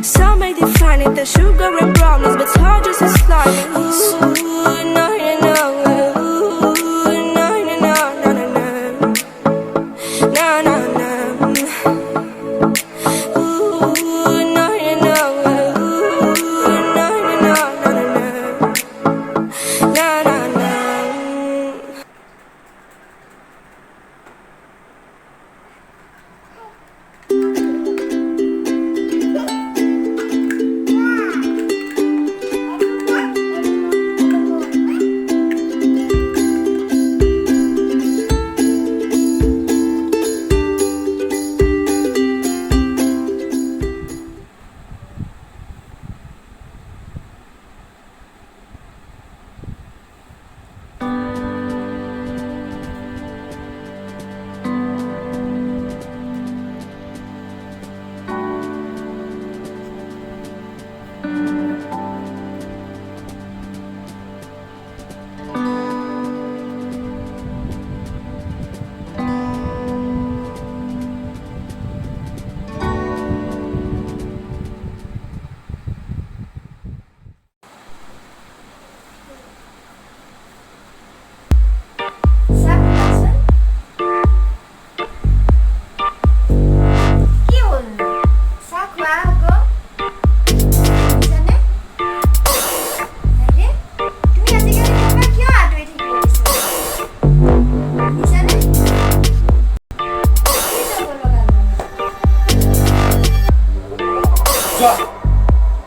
Some may define it, the sugar and brownies, but hard just as slimy. Ooh, no, you know. Ooh, no, no, no, no, no, no. No, no, no. Ooh, no, you know. Ooh, no, no, no, no, no, no. No, no, no.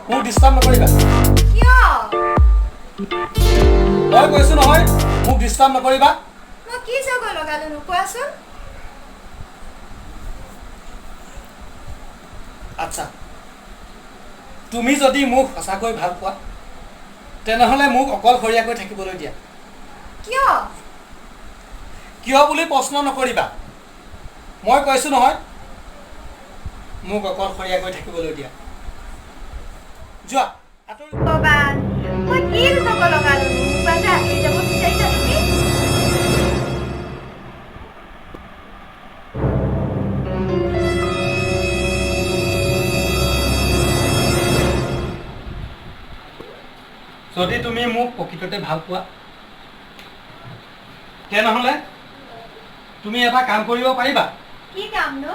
মোক disturb নকৰিবা কিয় মই কৈছো নহয় মোক disturb নকৰিবা মই কি চক লগালো কোৱাচোন আচ্ছা তুমি যদি মোক সঁচাকৈ ভাল পোৱা তেনেহলে মোক অকলশৰীয়াকৈ থাকিবলৈ দিয়া কিয় কিয় বুলি প্ৰশ্ন নকৰিবা মই কৈছো নহয় মোক অকলশৰীয়াকৈ থাকিবলৈ দিয়া যোৱা আতৰি ভগৱান মই কি চক লগালো বাজা আতৰি যাব বিচাৰিছা তুমি যদি তুমি মোক প্ৰকৃততে ভাল পোৱা তেনেহলে তুমি এটা কাম কৰিব পাৰিবা কি কাম নো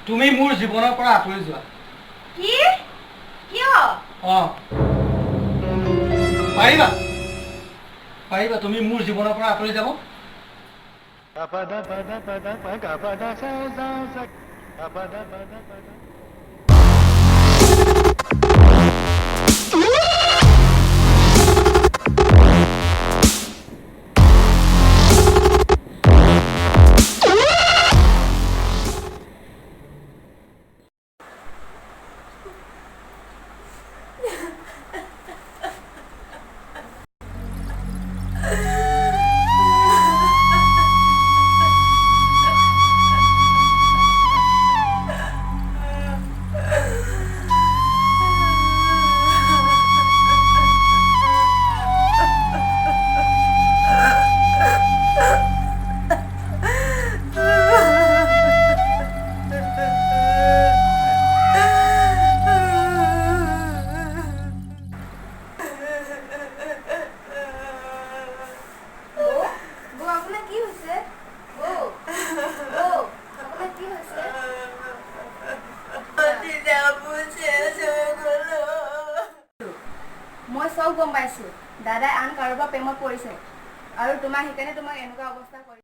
তুমি মোৰ জীৱনৰ পৰা আঁতৰি যোৱা কি কিয় পাৰিবা পাৰিবা তুমি মোৰ জীৱনৰ পৰা আঁতৰি যাব মই সব গম পাইছো দাদাই আন কাৰোবাৰ প্ৰেমত পৰিছে আৰু তোমাৰ সেইকাৰণে তোমাক এনেকুৱা অৱস্থা কৰি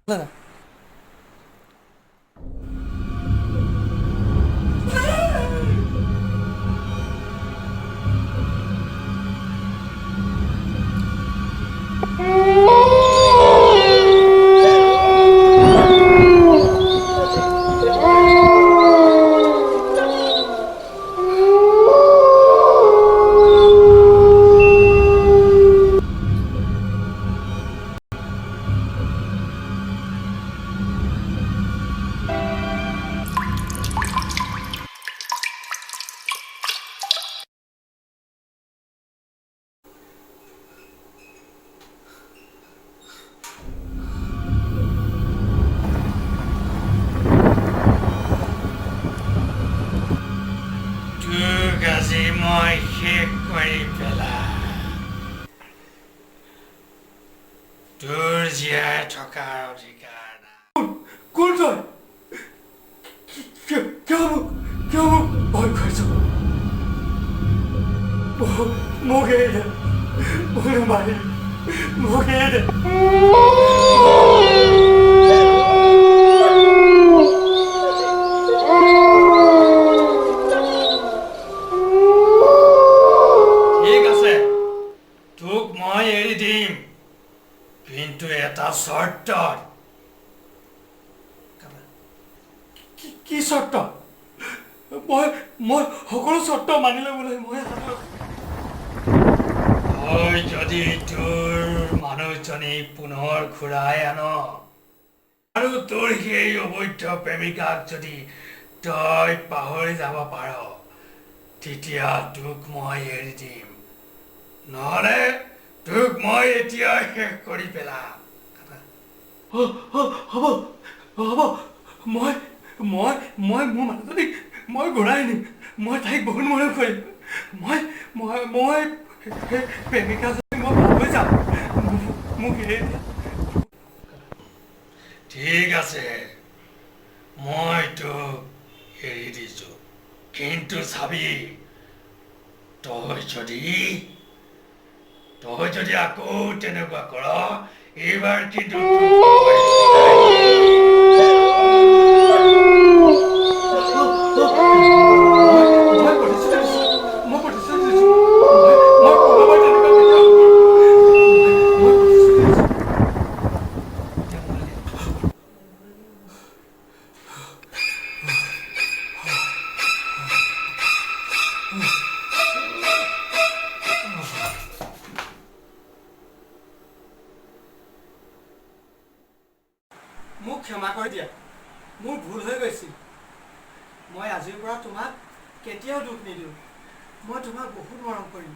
দাদা আজি মই শেষ কৰি পেলাম তোৰ জীয়াই থকাৰ অধিকাৰ নাই কোন তই কিয় মোক ভয় খুৱাইছ মোক এৰি দে মোক মাৰি মোক এৰি দে কিন্তু এটা শৰ্ত কি শৰ্ত মই সকলো শৰ্ত মানিলে বোলে মই যদি তোৰ মানুহজনী পুনৰ ঘূৰাই আন আৰু তোৰ সেই অবৈধ প্ৰেমিকাক যদি তই পাহৰি যাব পাৰ তেতিয়া তোক মই এৰি দিম নহ'লে তোক মই এতিয়া শেষ কৰি পেলাম হ'ব মই মোৰ মানুহজনীক মই ঘূৰাই আনিম মই তাইক বহুত মৰম কৰিম মই প্ৰেমিকাজনী মই ভাল হৈ যাম মোক এৰি দিয়া ঠিক আছে মই তোক এৰি দিছোঁ কিন্তু চাবি তই যদি আকৌ তেনেকুৱা কৰ এইবাৰ কিন্তু মোক ক্ষমা কৰি দিয়া মোৰ ভুল হৈ গৈছিল মই আজিৰ পৰা তোমাক কেতিয়াও দুখ নিদিওঁ মই তোমাক বহুত মৰম কৰিম